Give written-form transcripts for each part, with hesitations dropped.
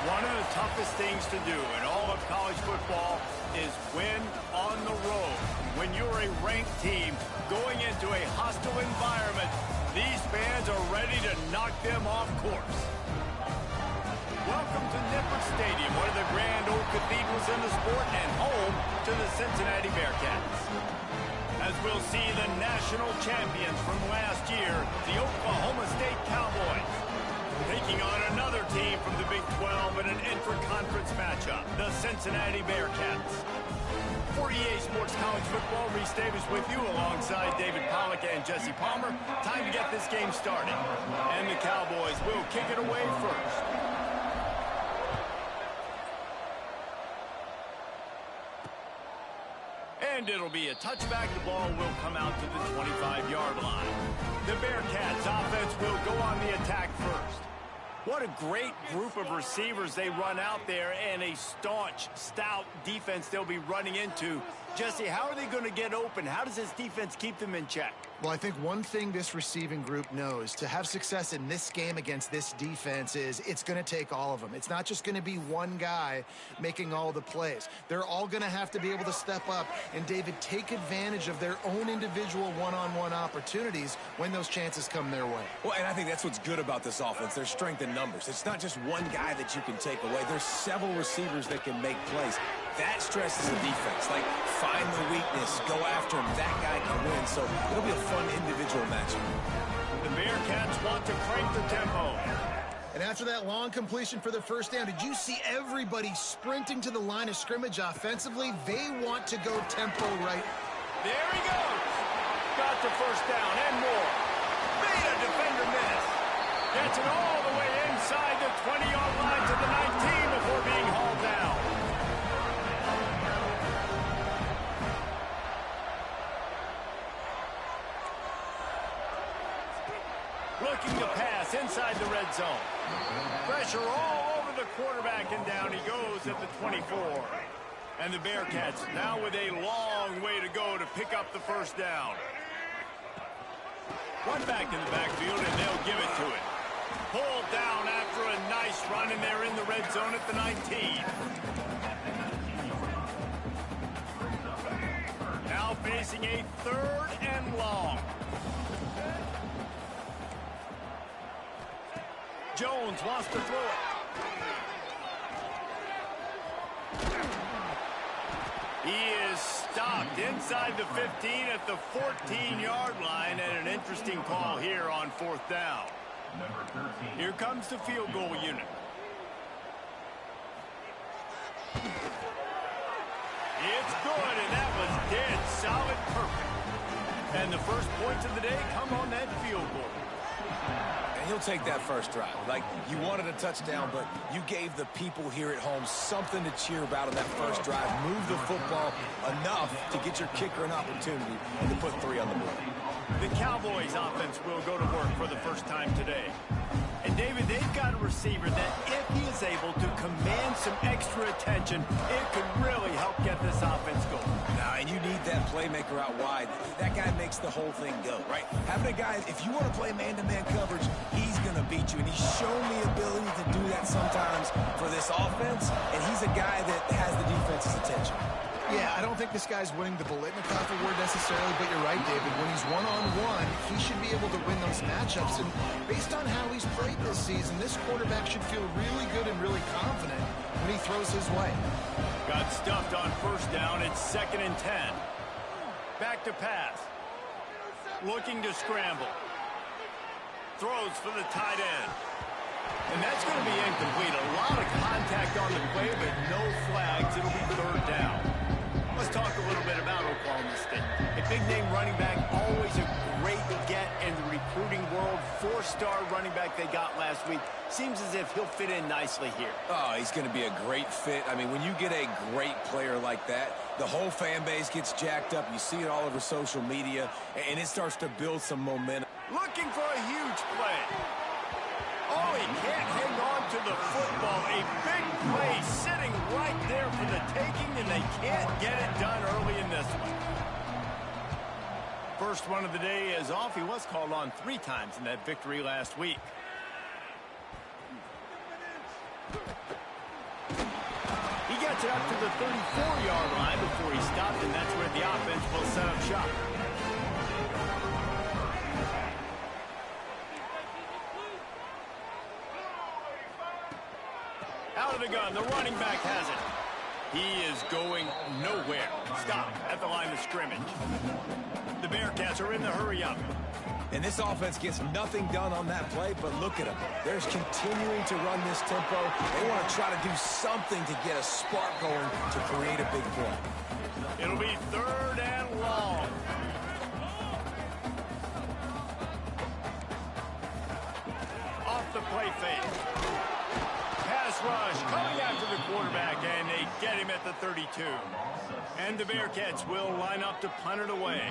One of the toughest things to do in all of college football is win on the road. When you're a ranked team going into a hostile environment, these fans are ready to knock them off course. Welcome to Nippert Stadium, one of the grand old cathedrals in the sport and home to the Cincinnati Bearcats. As we'll see the national champions from last year, the Oklahoma State Cowboys, taking on another team from the Big 12 in an intra-conference matchup, the Cincinnati Bearcats. For EA Sports College Football, Reese Davis with you alongside David Pollack and Jesse Palmer. Time to get this game started. And the Cowboys will kick it away first. And it'll be a touchback. The ball will come out to the 25-yard line. The Bearcats offense will go on the attack first. What a great group of receivers they run out there, and a staunch, stout defense they'll be running into. Jesse, how are they going to get open? How does this defense keep them in check? Well, I think one thing this receiving group knows to have success in this game against this defense is it's going to take all of them. It's not just going to be one guy making all the plays. They're all going to have to be able to step up and, David, take advantage of their own individual one-on-one opportunities when those chances come their way. Well, and I think that's what's good about this offense. There's strength in numbers. It's not just one guy that you can take away. There's several receivers that can make plays. That stresses the defense. Like, find the weakness, go after him. That guy can win. So it'll be a fun individual matchup. The Bearcats want to crank the tempo. And after that long completion for the first down, did you see everybody sprinting to the line of scrimmage offensively? They want to go tempo right. There he goes. Got the first down and more. Made a defender miss. Gets it all the way inside the 20-yard line to the 19 before being hauled down. Looking to pass inside the red zone. Pressure all over the quarterback, and down he goes at the 24. And the Bearcats now with a long way to go to pick up the first down. One back in the backfield, and they'll give it to it. Pulled down after a nice run, and they're in the red zone at the 19. Now facing a 3rd and long. Jones wants to throw it. He is stopped inside the 15 at the 14-yard line, and an interesting call here on 4th down. Here comes the field goal unit. It's good, and that was dead solid, perfect. And the first points of the day come on that field goal. And he'll take that first drive. Like, you wanted a touchdown, but you gave the people here at home something to cheer about on that first drive. Move the football enough to get your kicker an opportunity and to put 3 on the board. The Cowboys offense will go to work for the first time today. And, David, they've got a receiver that if he is able to command some extra attention, it could really help get this offense going. Now, and you need that playmaker out wide. That guy makes the whole thing go, right? Having a guy, if you want to play man-to-man coverage, he's going to beat you. And he's shown the ability to do that sometimes for this offense. And he's a guy that has the defense's attention. Yeah, I don't think this guy's winning the Bolitnikoff award necessarily, but you're right, David. When he's one-on-one, he should be able to win those matchups. And based on how he's played this season, this quarterback should feel really good and really confident when he throws his way. Got stuffed on first down. It's 2nd and 10. Back to pass. Looking to scramble. Throws for the tight end. And that's going to be incomplete. A lot of contact on the play, but no flags. It'll be 3rd down. Let's talk a little bit about Oklahoma State. A big-name running back, always a great get in the recruiting world. 4-star running back they got last week. Seems as if he'll fit in nicely here. Oh, he's going to be a great fit. I mean, when you get a great player like that, the whole fan base gets jacked up. You see it all over social media, and it starts to build some momentum. Looking for a huge play. Oh, he can't hang on to the football. A big play sitting right there for the taking, and they can't get it done early in this one. First one of the day is off. He was called on 3 times in that victory last week. got to the 34-yard line before he stopped, and that's where the offense will set up shop. Out of the gun, the running back has it. He is going nowhere. Stop at the line of scrimmage. The Bearcats are in the hurry-up. And this offense gets nothing done on that play, but look at them. They're continuing to run this tempo. They want to try to do something to get a spark going to create a big play. It'll be 3rd and long. Off the play fake. Pass rush coming after the quarterback, and they get him at the 32. And the Bearcats will line up to punt it away.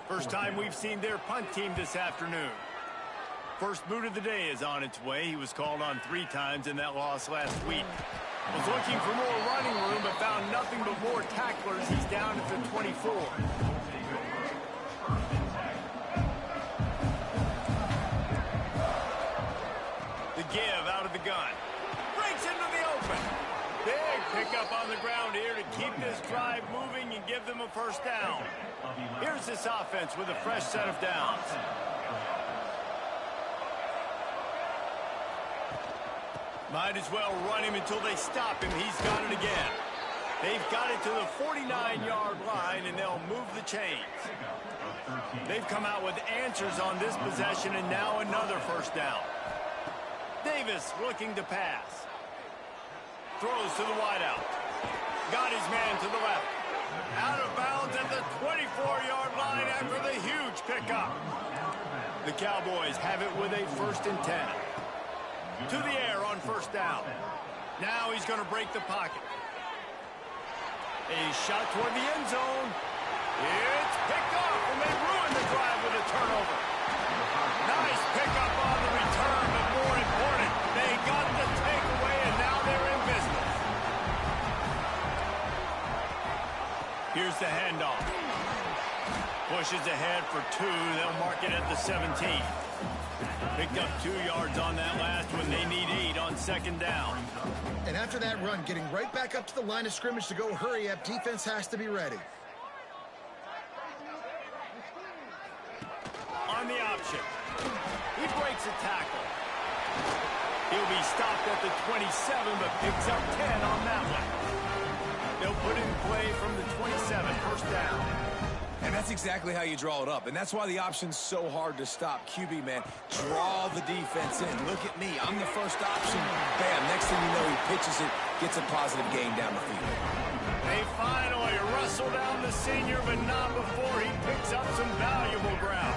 First time we've seen their punt team this afternoon. First boot of the day is on its way. He was called on 3 times in that loss last week. Was looking for more running room, but found nothing but more tacklers. He's down at the 24. The give out of the gun. Breaks into the open. Big pickup on the ground here to keep this drive moving and give them a first down. Here's this offense with a fresh set of downs. Might as well run him until they stop him. He's got it again. They've got it to the 49-yard line, and they'll move the chains. They've come out with answers on this possession, and now another first down. Davis looking to pass. Throws to the wideout. Got his man to the left. Out of bounds at the 24-yard line after the huge pickup. The Cowboys have it with a 1st and 10. To the air on first down. Now he's going to break the pocket. A shot toward the end zone. It's picked off, and they ruin the drive with a turnover. Nice pickup on the return, but more important, they got the takeaway, and now they're in business. Here's the handoff. Pushes ahead for 2. They'll mark it at the 17. Picked up 2 yards on that last one. They need 8 on second down. And after that run, getting right back up to the line of scrimmage to go hurry up, defense has to be ready. On the option. He breaks a tackle. He'll be stopped at the 27, but picks up 10 on that one. They'll put in play from the 27, first down. And that's exactly how you draw it up. And that's why the option's so hard to stop. QB, man, draw the defense in. Look at me. I'm the first option. Bam. Next thing you know, he pitches it, gets a positive gain down the field. They finally wrestle down the senior, but not before he picks up some valuable ground.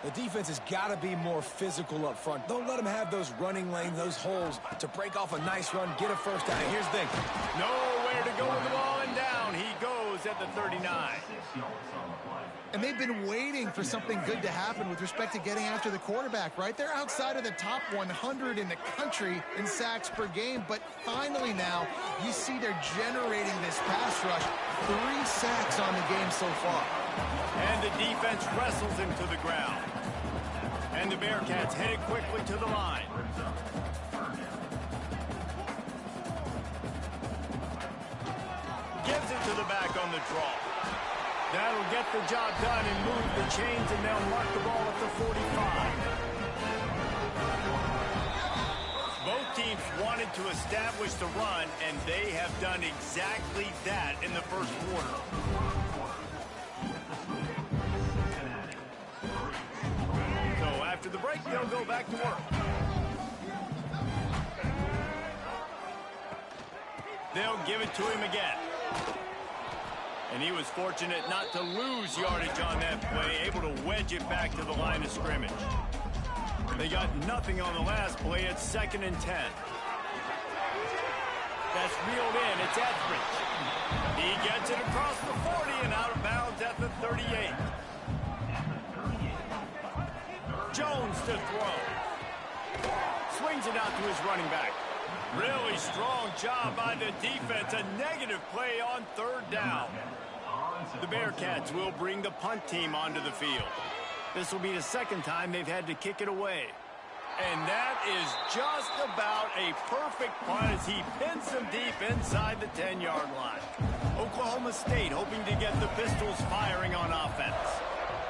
The defense has got to be more physical up front. Don't let them have those running lanes, those holes to break off a nice run, get a first down. Here's the thing. Nowhere to go with the ball, and down he goes at the 39. And they've been waiting for something good to happen with respect to getting after the quarterback, right? They're outside of the top 100 in the country in sacks per game, but finally now you see they're generating this pass rush. 3 sacks on the game so far. And the defense wrestles him to the ground. And the Bearcats headed quickly to the line. Gives it to the back on the draw. That'll get the job done and move the chains, and they'll mark the ball at the 45. Both teams wanted to establish the run, and they have done exactly that in the first quarter. So after the break, they'll go back to work. They'll give it to him again. And he was fortunate not to lose yardage on that play, able to wedge it back to the line of scrimmage. They got nothing on the last play. It's 2nd and 10. That's reeled in. It's Etheridge. He gets it across the 40 and out of bounds at the 38. Jones to throw. Swings it out to his running back. Really strong job by the defense. A negative play on 3rd down. The Bearcats will bring the punt team onto the field. This will be the 2nd time they've had to kick it away. And that is just about a perfect punt as he pins them deep inside the 10-yard line. Oklahoma State hoping to get the Pistols firing on offense.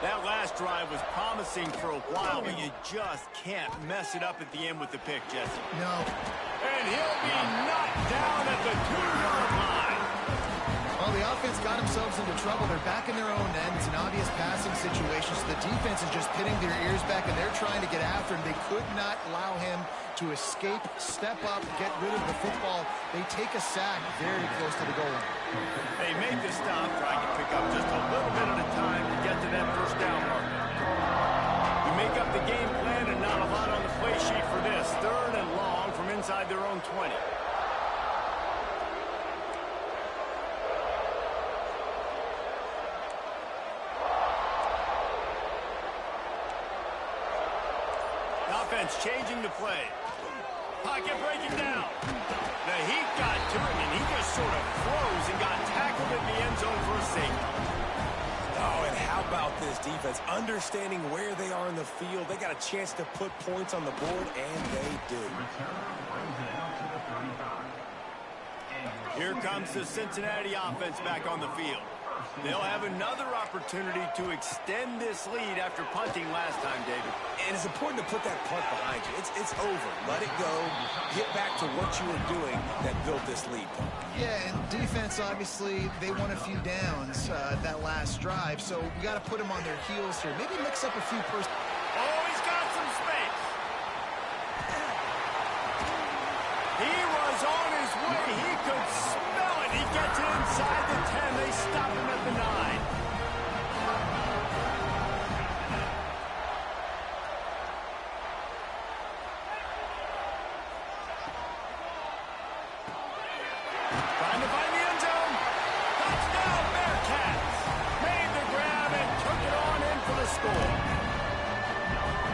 That last drive was promising for a while, but you just can't mess it up at the end with the pick, Jesse. No. And he'll be knocked down at the 2-yard line. Well, the offense got themselves into trouble. They're back in their own end. It's an obvious passing situation, so the defense is just pinning their ears back, and they're trying to get after him. They could not allow him to escape, step up, get rid of the football. They take a sack very close to the goal line. They make the stop, trying to pick up just a little bit at a time to get to that first down marker. You make up the game plan and not a lot on the play sheet for this. 3rd and long from inside their own 20. Offense changing the play. Pocket breaking down. The heat got to him, and he just sort of froze and got tackled in the end zone for a safety. Oh, and how about this defense? Understanding where they are in the field. They got a chance to put points on the board, and they do. Here comes the Cincinnati offense back on the field. They'll have another opportunity to extend this lead after punting last time, David. And it's important to put that punt behind you. It's over. Let it go. Get back to what you were doing that built this lead. Yeah, and defense, obviously, they won a few downs that last drive, so we got to put them on their heels here. Maybe mix up a few Oh, he's got some space. He was on his way. He could smell it. He gets it inside the 10. They stop him at the 9. Trying to find the end zone. Touchdown, Bearcats. Made the grab and took it on in for the score.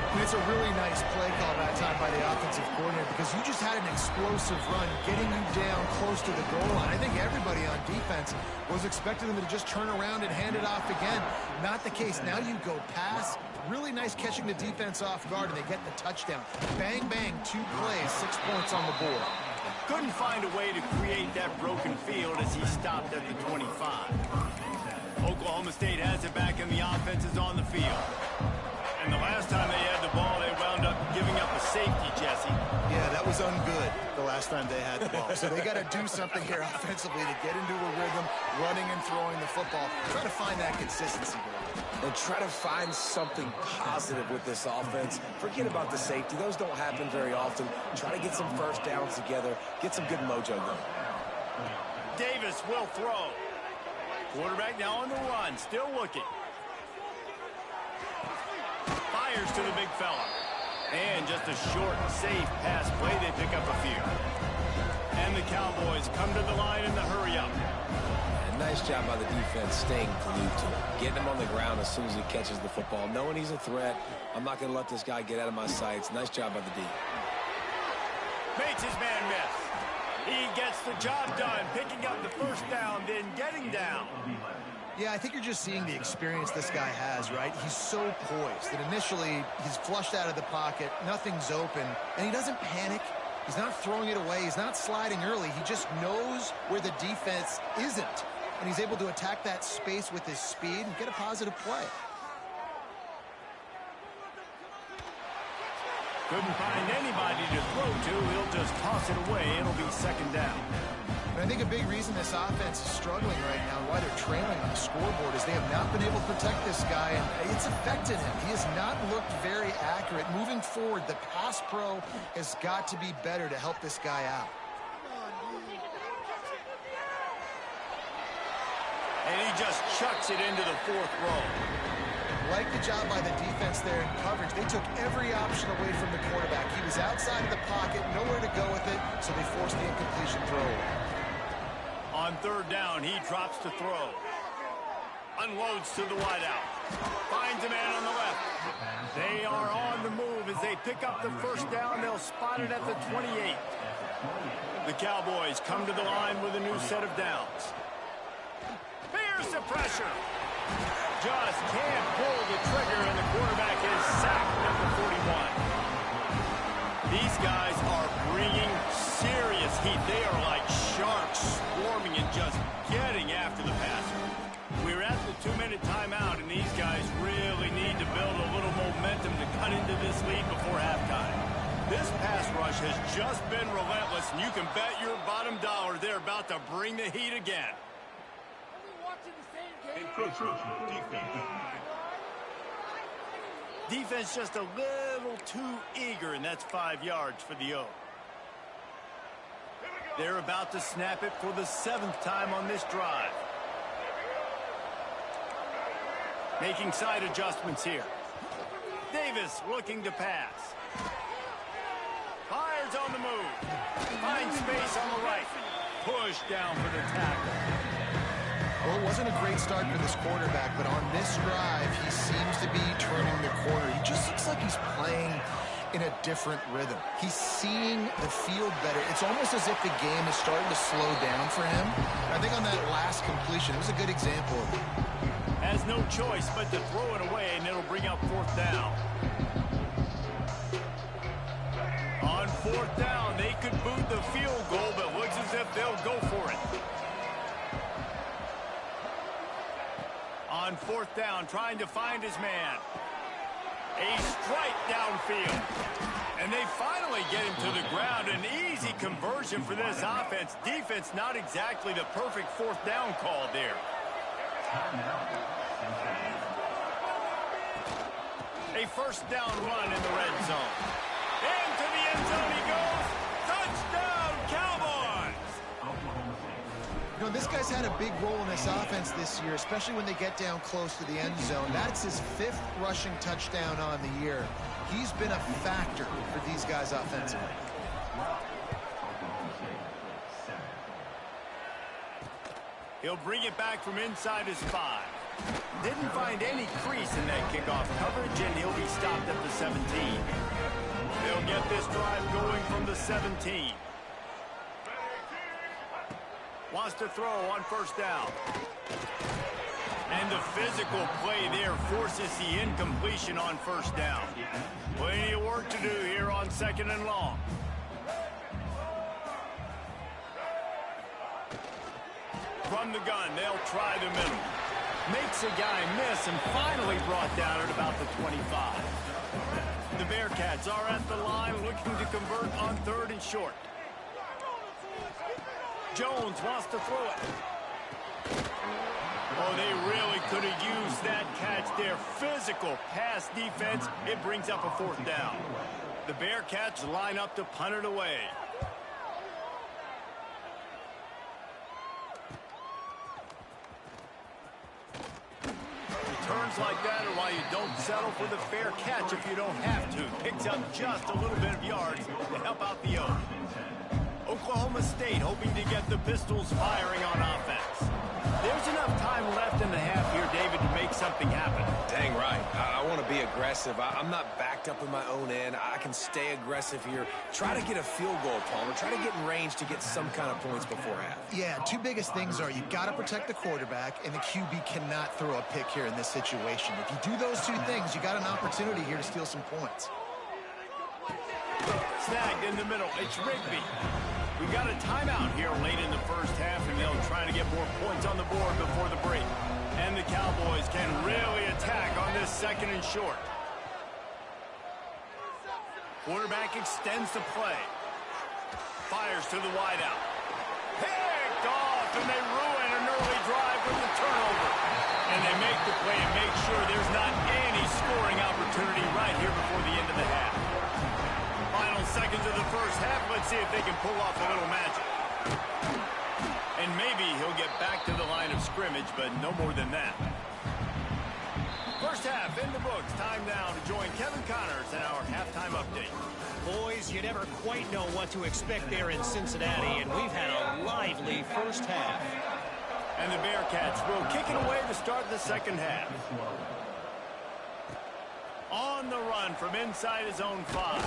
And it's a really nice play call that time by the offensive coordinator because you just had an explosive run getting you down close to the goal line. I think everybody on defense was expecting them to just turn around and hand it off again. Not the case. Now you go pass. Really nice catching the defense off guard, and they get the touchdown. Bang, bang, 2 plays, 6 points on the board. Couldn't find a way to create that broken field as he stopped at the 25. Oklahoma State has it back, and the offense is on the field. And the last time they had the ball, they wound up giving up a safety, Jesse. Yeah, that was ungood the last time they had the ball. So they got to do something here offensively to get into a rhythm, running and throwing the football. Try to find that consistency there. And try to find something positive with this offense. Forget about the safety. Those don't happen very often. Try to get some first downs together. Get some good mojo going. Davis will throw. Quarterback now on the run, still looking. Fires to the big fella. And just a short, safe pass play. They pick up a few. And the Cowboys come to the line in the hurry-up. And nice job by the defense staying glued to him. Getting him on the ground as soon as he catches the football. Knowing he's a threat. I'm not going to let this guy get out of my sights. Nice job by the D. Makes his man miss. He gets the job done, picking up the first down, then getting down. Yeah, I think you're just seeing the experience this guy has, right? He's so poised that initially he's flushed out of the pocket, nothing's open, and he doesn't panic. He's not throwing it away. He's not sliding early. He just knows where the defense isn't, and he's able to attack that space with his speed and get a positive play. Couldn't find anybody to throw to. He'll just toss it away. It'll be second down. And I think a big reason this offense is struggling right now and why they're trailing on the scoreboard is they have not been able to protect this guy, and it's affected him. He has not looked very accurate. Moving forward, the pass pro has got to be better to help this guy out. And he just chucks it into the 4th row. Like the job by the defense there in coverage. They took every option away from the quarterback. He was outside of the pocket, nowhere to go with it, so they forced the incompletion throw. On 3rd down, he drops to throw. Unloads to the wideout. Finds a man on the left. They are on the move as they pick up the first down. They'll spot it at the 28. The Cowboys come to the line with a new set of downs. Fears the pressure. Just can't pull the trigger, and the quarterback is sacked at the 41. pass rush has just been relentless, and you can bet your bottom dollar they're about to bring the heat again. Defense just a little too eager, and that's 5 yards for the O. They're about to snap it for the 7th time on this drive. Making side adjustments here. Davis looking to pass. Fires on the move. Finds space on the right. Push down for the tackle. Well, it wasn't a great start for this quarterback, but on this drive, he seems to be turning the corner. He just looks like he's playing in a different rhythm. He's seeing the field better. It's almost as if the game is starting to slow down for him. I think on that last completion, it was a good example of it. Has no choice but to throw it away, and it'll bring up 4th down. On 4th down, they could boot the field goal, but looks as if they'll go for it. On 4th down, trying to find his man. A strike downfield. And they finally get him to the ground. An easy conversion for this offense. Defense not exactly the perfect 4th down call there. A 1st down run in the red zone. Into the end zone he goes. Touchdown, Cowboys! You know, this guy's had a big role in this offense this year, especially when they get down close to the end zone. That's his 5th rushing touchdown on the year. He's been a factor for these guys offensively. He'll bring it back from inside his 5. Didn't find any crease in that kickoff coverage, and he'll be stopped at the 17. They'll get this drive going from the 17. Wants to throw on 1st down. And the physical play there forces the incompletion on 1st down. Plenty of work to do here on 2nd and long. From the gun, they'll try the middle. Makes a guy miss and finally brought down at about the 25. The Bearcats are at the line looking to convert on 3rd and short. Jones wants to throw it. Oh, they really could have used that catch there. Physical pass defense. It brings up a 4th down. The Bearcats line up to punt it away. Returns like that are why you don't settle for the fair catch if you don't have to. Picks up just a little bit of yards to help out the O. Oklahoma State hoping to get the Pistols firing on offense. There's enough time left in the half here, David, to make something happen. Dang right. I want to be aggressive. I'm not backed up in my own end. I can stay aggressive here. Try to get a field goal, Palmer. Try to get in range to get some kind of points before half. Yeah, 2 biggest things are you've got to protect the quarterback, and the QB cannot throw a pick here in this situation. If you do those 2 things, you got an opportunity here to steal some points. Snagged in the middle. It's Rigby. We've got a timeout here late in the 1st half, and they'll try to get more points on the board before the break. And the Cowboys can really attack on this 2nd and short. Quarterback extends the play. Fires to the wideout. Picked off, and they ruin an early drive with the turnover. And they make the play and make sure there's not any scoring opportunity right here before the end of the half. Final seconds of the 1st half. Let's see if they can pull off a little magic. And maybe he'll get back to the line of scrimmage, but no more than that. 1st half in the books. Time now to join Kevin Connors in our halftime update. Boys, you never quite know what to expect there in Cincinnati, and we've had a lively 1st half. And the Bearcats will kick it away to start the 2nd half. On the run from inside his own 5.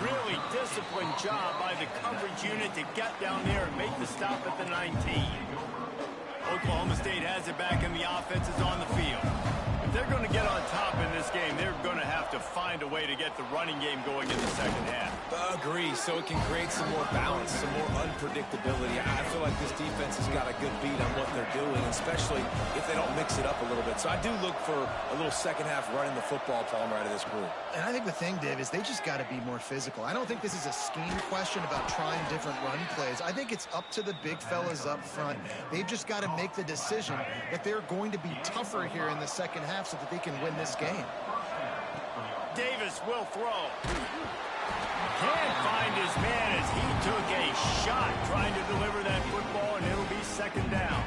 Really disciplined job by the coverage unit to get down there and make the stop at the 19. Oklahoma State has it back and the offense is on the field. If they're going to get on top in this game, they're going to have to to find a way to get the running game going in the second half. Agree, so it can create some more balance, some more unpredictability. I feel like this defense has got a good beat on what they're doing, especially if they don't mix it up a little bit. So I do look for a little second half running the football, Palmer, out of this group. And I think the thing, Dave, is they just got to be more physical. I don't think this is a scheme question about trying different run plays. I think it's up to the big fellas up front. They've just got to make the decision that they're going to be tougher here in the second half so that they can win this game. Davis will throw. Can't find his man as he took a shot trying to deliver that football, and it'll be second down.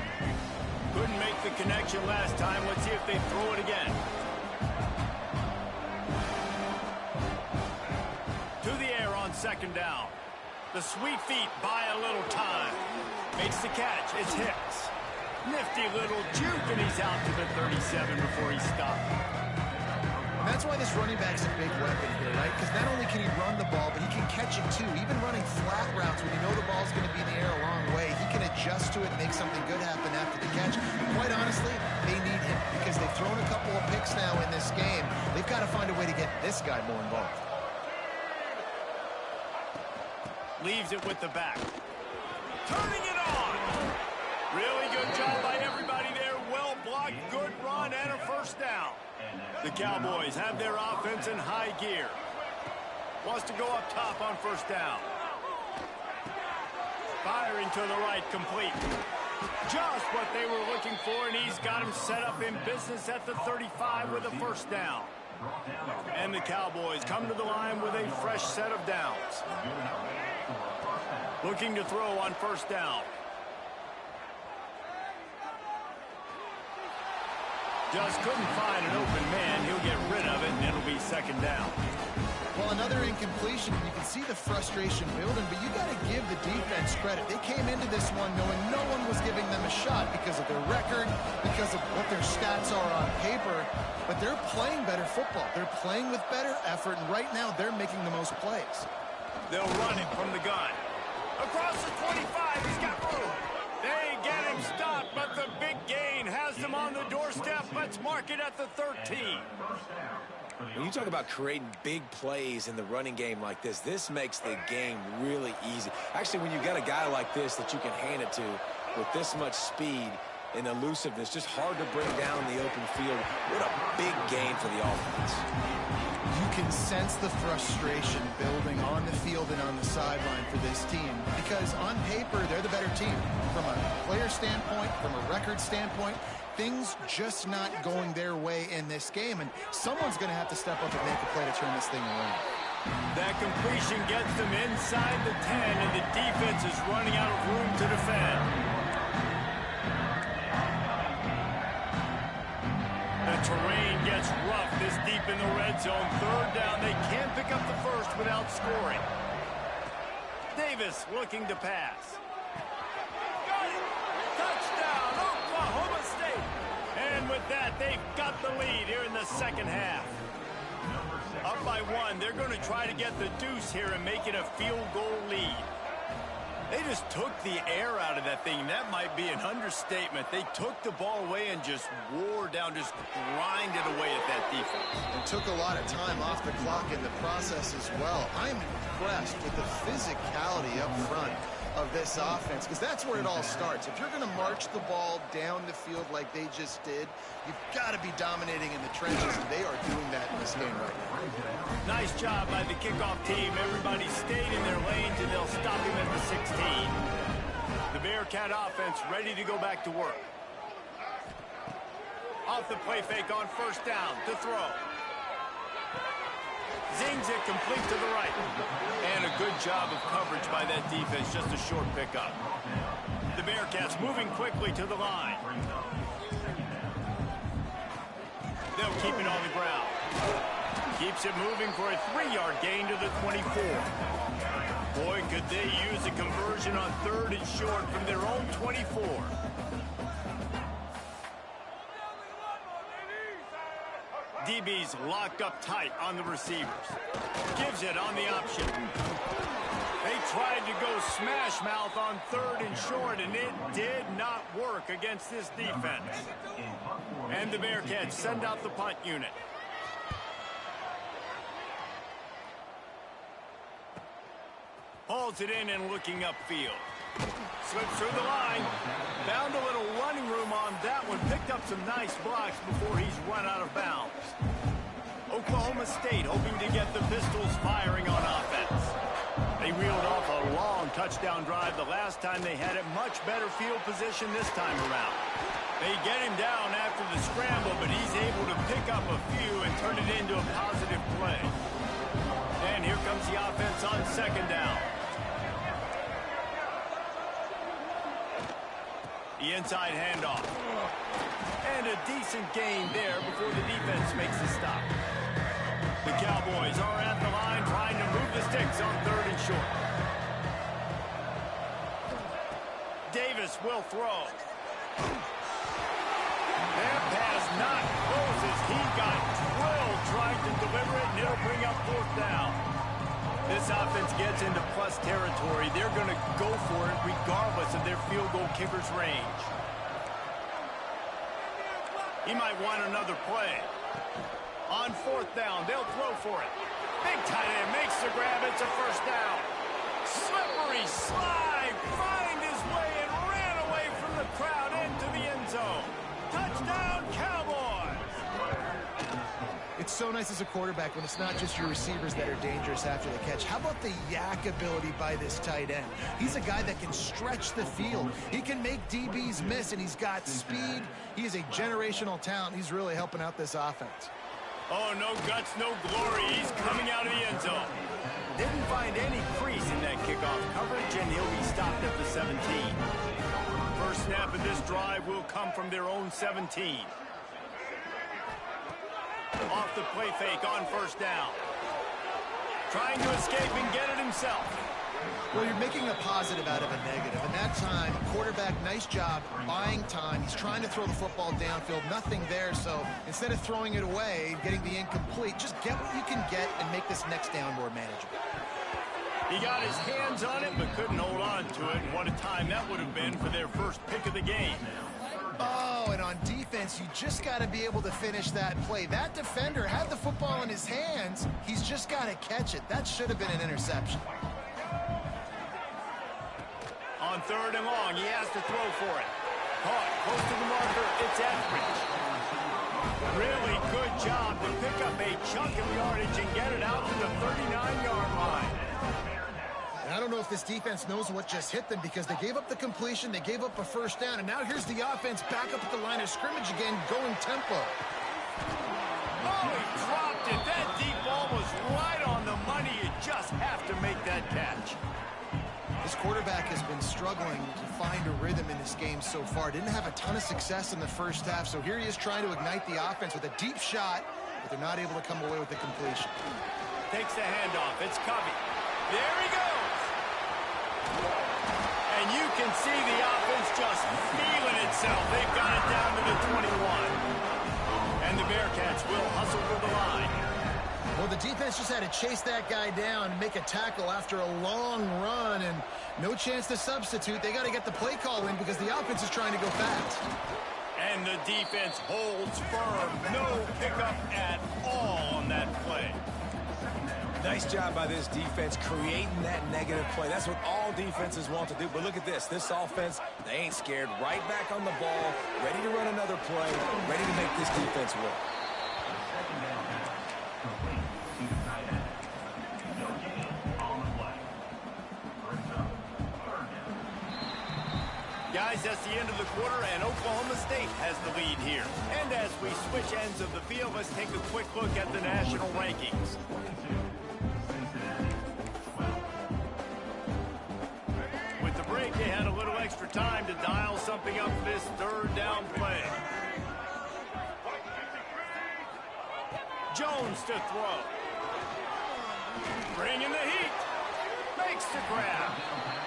Couldn't make the connection last time. Let's see if they throw it again. To the air on second down. The sweet feet buy a little time. Makes the catch. It's Hicks. Nifty little juke, and he's out to the 37 before he stopped. And that's why this running back's a big weapon here, right? Because not only can he run the ball, but he can catch it too. Even running flat routes when you know the ball's going to be in the air a long way, he can adjust to it and make something good happen after the catch. Quite honestly, they need him because they've thrown a couple of picks now in this game. They've got to find a way to get this guy more involved. Leaves it with the back. Turning it on. Really good job by everybody there. Well blocked, good run, and a first down. The Cowboys have their offense in high gear. Wants to go up top on first down. Firing to the right, complete. Just what they were looking for, and he's got him set up in business at the 35 with a first down. And the Cowboys come to the line with a fresh set of downs. Looking to throw on first down. Just couldn't find an open man. He'll get rid of it, and it'll be second down. Well, another incompletion. You can see the frustration building, but you got to give the defense credit. They came into this one knowing no one was giving them a shot because of their record, because of what their stats are on paper, but they're playing better football. They're playing with better effort, and right now they're making the most plays. They'll run it from the gun. Across the 25, he's got room. They get him stopped, but the big gain has them on the doorstep. Let's mark it at the 13. When you talk about creating big plays in the running game like this makes the game really easy. Actually, when you got a guy like this that you can hand it to with this much speed and elusiveness, just hard to bring down the open field. What a big gain for the offense. You can sense the frustration building on the field and on the sideline for this team because on paper, they're the better team. From a player standpoint, from a record standpoint, things just not going their way in this game, and someone's going to have to step up and make a play to turn this thing around. That completion gets them inside the 10, and the defense is running out of room to defend. The terrain gets rough this deep in the red zone. Third down, they can't pick up the first without scoring. Davis looking to pass. Touchdown, Oklahoma State. And with that, they've got the lead here in the second half. Up by one, they're going to try to get the deuce here and make it a field goal lead. They just took the air out of that thing. That might be an understatement. They took the ball away and just wore down, just grinded away at that defense. And took a lot of time off the clock in the process as well. I'm impressed with the physicality up front of this offense because that's where it all starts. If you're going to march the ball down the field like they just did, you've got to be dominating in the trenches, and they are doing that in this game right now. Nice job by the kickoff team. Everybody stayed in their lanes, and they'll stop him at the 16. The Bearcat offense ready to go back to work. Off the play fake on first down to throw. Zings it complete to the right. And a good job of coverage by that defense, just a short pickup. The Bearcats moving quickly to the line. They'll keep it on the ground. Keeps it moving for a 3-yard gain to the 24. Boy, could they use a conversion on third and short from their own 24. DB's locked up tight on the receivers. Gives it on the option. They tried to go smash mouth on third and short, and it did not work against this defense. And the Bearcats send out the punt unit. Hauls it in and looking upfield. Slips through the line. Found a little running room on that one. Picked up some nice blocks before he's run out of bounds. Oklahoma State hoping to get the Pistols firing on offense. They reeled off a long touchdown drive the last time they had it. Much better field position this time around. They get him down after the scramble, but he's able to pick up a few and turn it into a positive play. And here comes the offense on second down. The inside handoff. And a decent gain there before the defense makes the stop. The Cowboys are at the line trying to move the sticks on 3rd and short. Davis will throw. That pass not closes. He got drilled trying to deliver it, and it'll bring up 4th down. This offense gets into plus territory. They're going to go for it regardless of their field goal kicker's range. He might want another play. On 4th down, they'll throw for it. Big tight end makes the grab. It's a 1st down. Slippery slide. Find his way and ran away from the crowd into the end zone. Touchdown, Cowboys! It's so nice as a quarterback when it's not just your receivers that are dangerous after the catch. How about the yak ability by this tight end? He's a guy that can stretch the field. He can make DBs miss, and he's got speed. He is a generational talent. He's really helping out this offense. Oh, no guts, no glory. He's coming out of the end zone. Didn't find any crease in that kickoff coverage, and he'll be stopped at the 17. First snap of this drive will come from their own 17. Off the play fake on 1st down. Trying to escape and get it himself. Well, you're making a positive out of a negative. And that time, quarterback, nice job buying time. He's trying to throw the football downfield. Nothing there. So instead of throwing it away, getting the incomplete, just get what you can get and make this next down more manageable. He got his hands on it, but couldn't hold on to it. And what a time that would have been for their first pick of the game. Oh, and on defense, you just got to be able to finish that play. That defender had the football in his hands. He's just got to catch it. That should have been an interception. On 3rd and long, he has to throw for it. Caught close to the marker. It's Etheridge. Really good job to pick up a chunk of yardage and get it out to the 39-yard line. And I don't know if this defense knows what just hit them because they gave up the completion, they gave up a 1st down, and now here's the offense back up at the line of scrimmage again, going tempo. Oh, he dropped it. That deep ball was right on the money. You just have to make that catch. This quarterback has been struggling to find a rhythm in this game so far. Didn't have a ton of success in the 1st half, so here he is trying to ignite the offense with a deep shot, but they're not able to come away with the completion. Takes the handoff. It's Covey. There he goes. And you can see the offense just feeling itself. They've got it down to the 21. And the Bearcats will hustle for the line. Well, the defense just had to chase that guy down and make a tackle after a long run, and no chance to substitute. They got to get the play call in because the offense is trying to go fast. And the defense holds firm. No pickup at all on that play. Nice job by this defense creating that negative play. That's what all defenses want to do. But look at this. This offense, they ain't scared. Right back on the ball, ready to run another play, ready to make this defense work. Guys, that's the end of the quarter, and Oklahoma State has the lead here. And as we switch ends of the field, let's take a quick look at the national rankings. With the break, they had a little extra time to dial something up for this 3rd down play. Jones to throw. Bringing the heat. Makes the grab.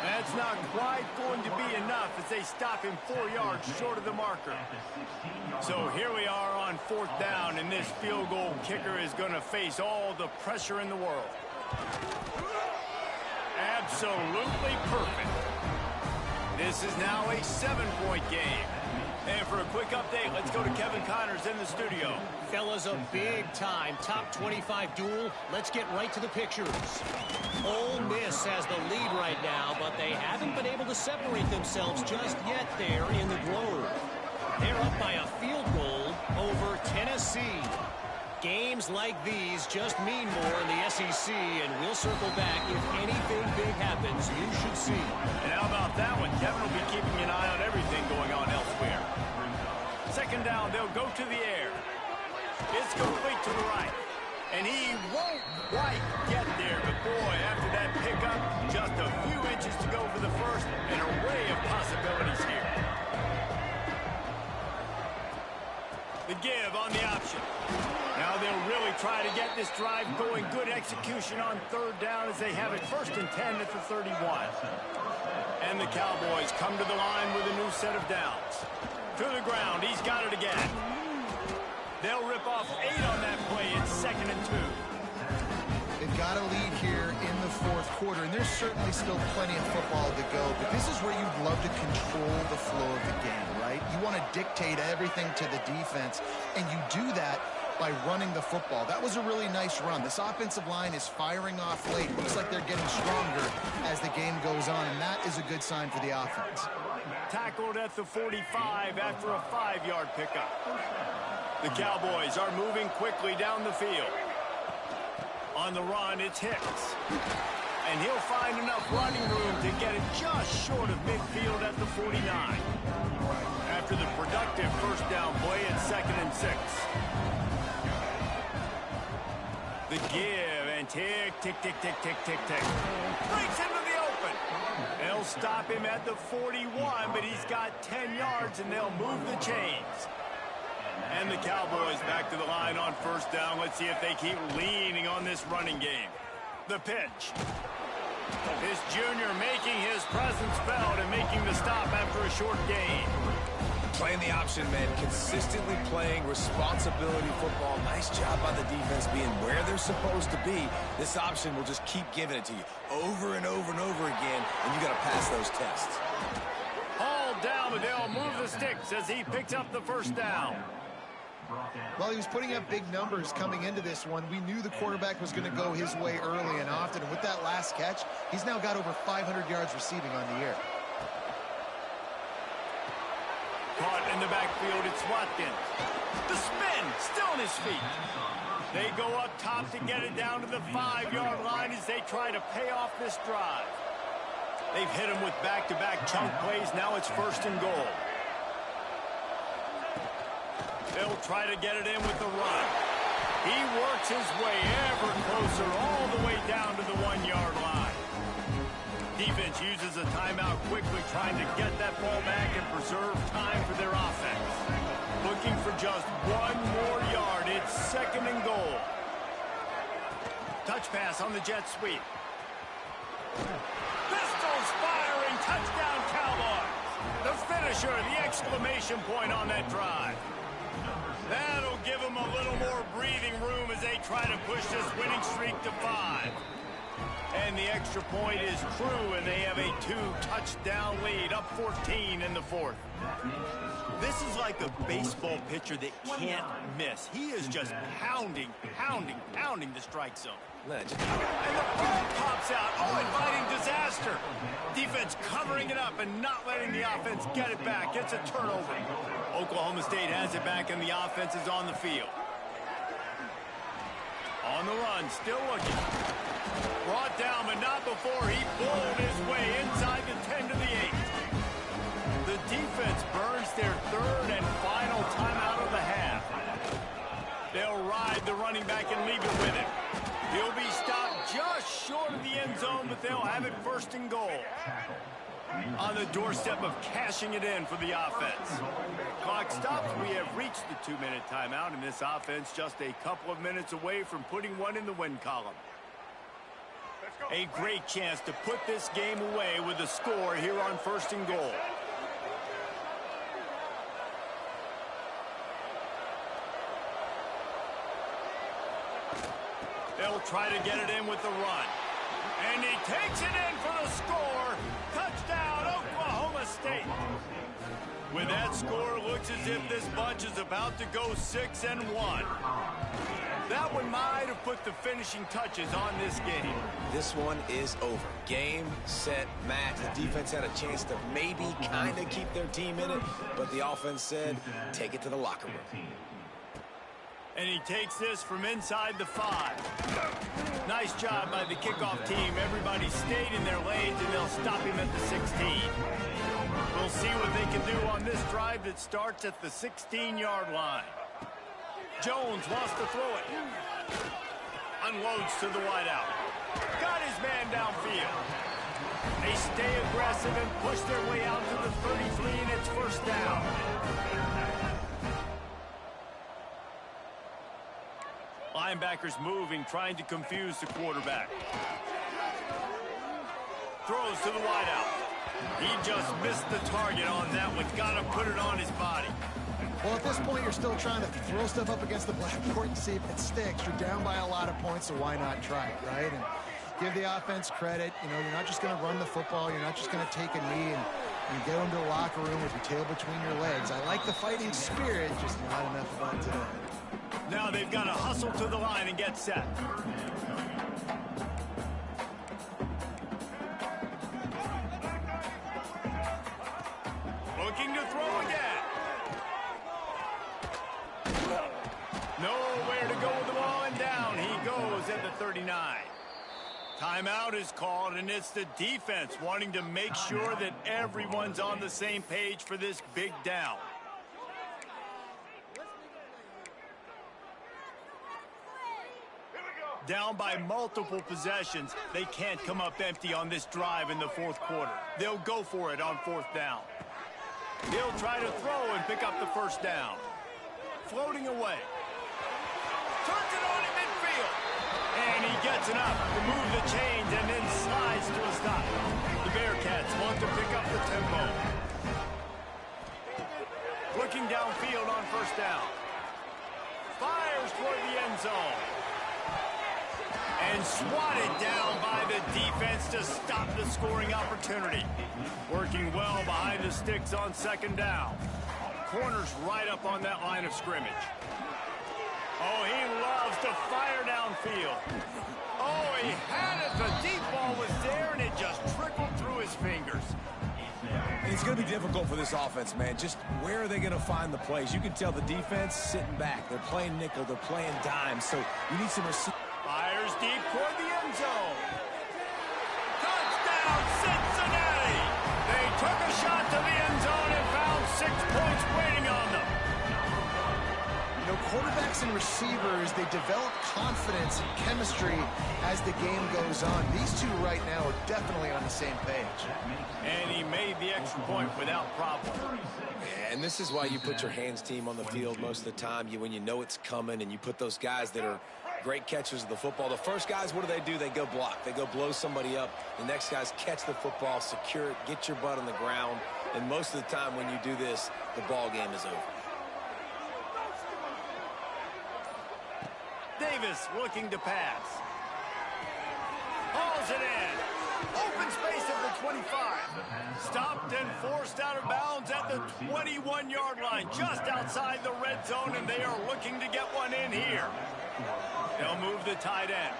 That's not quite going to be enough as they stop him 4 yards short of the marker. So here we are on 4th down, and this field goal kicker is going to face all the pressure in the world. Absolutely perfect. This is now a 7-point game. And for a quick update, let's go to Kevin Connors in the studio. Fellas, a big-time top 25 duel. Let's get right to the pictures. Ole Miss has the lead right now, but they haven't been able to separate themselves just yet there in the Globe. They're up by a field goal over Tennessee. Games like these just mean more in the SEC, and we'll circle back if anything big happens. You should see. And how about that one? Kevin will be keeping an eye on everything going on elsewhere. Second down, they'll go to the air. It's complete to the right. And he won't quite get there. But boy, after that pickup, just a few inches to go for the first. An array of possibilities here. The give on the option. Now they'll really try to get this drive going. Good execution on third down as they have it 1st and 10 at the 31. And the Cowboys come to the line with a new set of downs. To the ground, he's got it again. They'll rip off 8 on that play. It's 2nd and 2. They've got a lead here in the 4th quarter, and there's certainly still plenty of football to go, but this is where you'd love to control the flow of the game, right? You want to dictate everything to the defense, and you do that by running the football. That was a really nice run. This offensive line is firing off late. Looks like they're getting stronger as the game goes on, and that is a good sign for the offense. Tackled at the 45 after a 5-yard pickup. The Cowboys are moving quickly down the field. On the run, it's Hicks. And he'll find enough running room to get it just short of midfield at the 49. After the productive first down play, it's 2nd and 6. The give, and tick, tick, tick, tick, tick, tick, tick. Breaks into the open. They'll stop him at the 41, but he's got 10 yards, and they'll move the chains. And the Cowboys back to the line on 1st down. Let's see if they keep leaning on this running game. The pitch. This junior making his presence felt and making the stop after a short gain. Playing the option, man. Consistently playing responsibility football. Nice job by the defense being where they're supposed to be. This option will just keep giving it to you over and over and over again, and you got to pass those tests. Hauled down, but they'll move the sticks as he picks up the 1st down. Well, he was putting up big numbers coming into this one. We knew the quarterback was going to go his way early and often. And with that last catch, he's now got over 500 yards receiving on the year. Caught in the backfield, it's Watkins. The spin, still on his feet. They go up top to get it down to the 5-yard line as they try to pay off this drive. They've hit him with back-to-back chunk plays. Now it's 1st and goal. They'll try to get it in with the run. He works his way ever closer all the way down to the 1-yard line. Defense uses a timeout quickly, trying to get that ball back and preserve time for their offense. Looking for just 1 more yard. It's 2nd and goal. Touch pass on the jet sweep. Pistols firing. Touchdown, Cowboys. The finisher, the exclamation point on that drive. That'll give them a little more breathing room as they try to push this winning streak to 5. And the extra point is true, and they have a 2-touchdown lead, up 14 in the 4th. This is like a baseball pitcher that can't miss. He is just pounding the strike zone. Legend. And the ball pops out. Oh, inviting disaster. Defense covering it up and not letting the offense get it back. It's a turnover. Oklahoma State has it back, and the offense is on the field. On the run, still looking. Brought down, but not before he bowled his way inside the 10 to the 8. The defense burns their 3rd and final timeout of the half. They'll ride the running back and leave it with him. He'll be stopped just short of the end zone, but they'll have it 1st and goal. On the doorstep of cashing it in for the offense. Clock stops. We have reached the 2-minute timeout, and this offense just a couple of minutes away from putting one in the win column. A great chance to put this game away with a score here on 1st and goal. They'll try to get it in with the run. And he takes it in for the score. Touchdown, Oklahoma State. With that score, it looks as if this bunch is about to go 6-1. That one might have put the finishing touches on this game. This one is over. Game, set, match. The defense had a chance to maybe kind of keep their team in it, but the offense said, take it to the locker room. And he takes this from inside the 5. Nice job by the kickoff team. Everybody stayed in their lanes, and they'll stop him at the 16. We'll see what they can do on this drive that starts at the 16-yard line. Jones wants to throw it. Unloads to the wideout. Got his man downfield. They stay aggressive and push their way out to the 33, and it's first down. Linebackers moving, trying to confuse the quarterback. Throws to the wideout. He just missed the target on that one. Got to put it on his body. Well, at this point, you're still trying to throw stuff up against the blackboard and see if it sticks. You're down by a lot of points, so why not try it, right? And give the offense credit. You know, you're not just going to run the football. You're not just going to take a knee and go into the locker room with your tail between your legs. I like the fighting spirit, just not enough of that today. Now they've got to hustle to the line and get set. Looking to throw again. Nowhere to go with the ball, and down he goes at the 39. Timeout is called, and it's the defense wanting to make sure that everyone's on the same page for this big down. Down by multiple possessions, they can't come up empty on this drive in the fourth quarter. They'll go for it on fourth down. He'll try to throw and pick up the first down. Floating away. Turns it on in midfield. And he gets enough to move the chains and then slides to a stop. The Bearcats want to pick up the tempo. Looking downfield on first down. Fires toward the end zone. And swatted down by the defense to stop the scoring opportunity. Working well behind the sticks on second down. Corners right up on that line of scrimmage. Oh, he loves to fire downfield. Oh, he had it. The deep ball was there, and it just trickled through his fingers. It's going to be difficult for this offense, man. Just where are they going to find the plays? You can tell the defense sitting back. They're playing nickel. They're playing dime. So you need some receivers. Fires deep toward the end zone. Touchdown, Cincinnati! They took a shot to the end zone and found 6 points waiting on them. You know, quarterbacks and receivers, they develop confidence and chemistry as the game goes on. These two right now are definitely on the same page. And he made the extra point without problem. And this is why you put your hands team on the field most of the time. When you know it's coming, and you put those guys that are great catchers of the football. The first guys, what do? They go block. They go blow somebody up. The next guys catch the football, secure it, get your butt on the ground. And most of the time when you do this, the ball game is over. Davis looking to pass. Hauls it in. Open space at the 25. Stopped and forced out of bounds at the 21-yard line, just outside the red zone, and they are looking to get one in here. They'll move the tight end.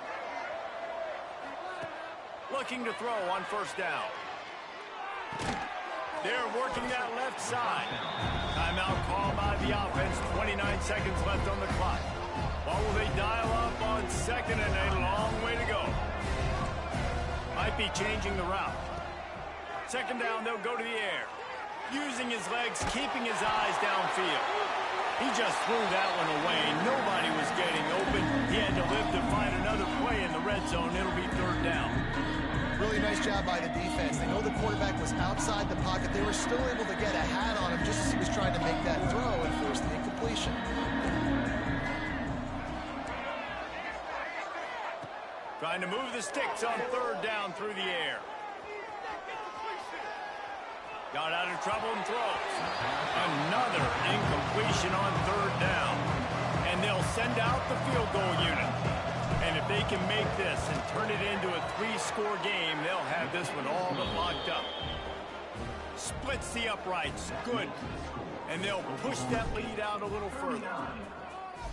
Looking to throw on first down. They're working that left side. Timeout called by the offense. 29 seconds left on the clock. What will they dial up on second and a long way to go? Might be changing the route. Second down, they'll go to the air. Using his legs, keeping his eyes downfield. He just threw that one away. Nobody was getting open. He had to live to find another play in the red zone. It'll be third down. Really nice job by the defense. They know the quarterback was outside the pocket. They were still able to get a hat on him just as he was trying to make that throw and force the incompletion. Trying to move the sticks on third down through the air. Got out of trouble and throws. Another incompletion on third down. And they'll send out the field goal unit. And if they can make this and turn it into a 3-score game, they'll have this one all but locked up. Splits the uprights. Good. And they'll push that lead out a little further.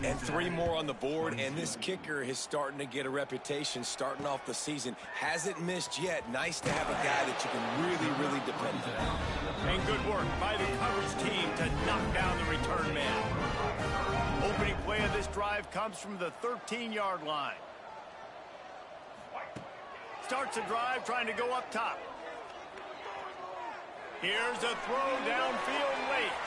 And 3 more on the board, and this kicker is starting to get a reputation starting off the season. Hasn't missed yet. Nice to have a guy that you can really depend on. And good work by the coverage team to knock down the return man. Opening play of this drive comes from the 13-yard line. Starts the drive trying to go up top. Here's a throw downfield late.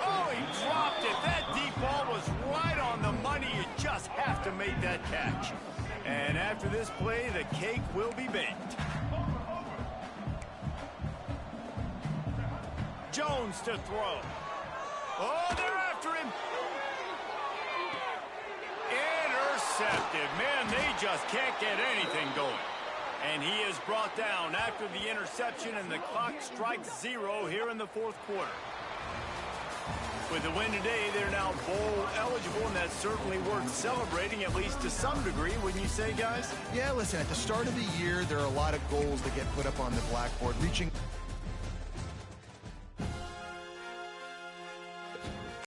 Oh, he dropped it. That deep ball was right on the money. You just have to make that catch. And after this play, the cake will be baked. Jones to throw. Oh, they're after him. Intercepted. Man, they just can't get anything going. And he is brought down after the interception, and the clock strikes 0 here in the 4th quarter. With the win today, they're now bowl eligible, and that's certainly worth celebrating, at least to some degree, wouldn't you say, guys? Yeah, listen, at the start of the year, there are a lot of goals that get put up on the blackboard. Reaching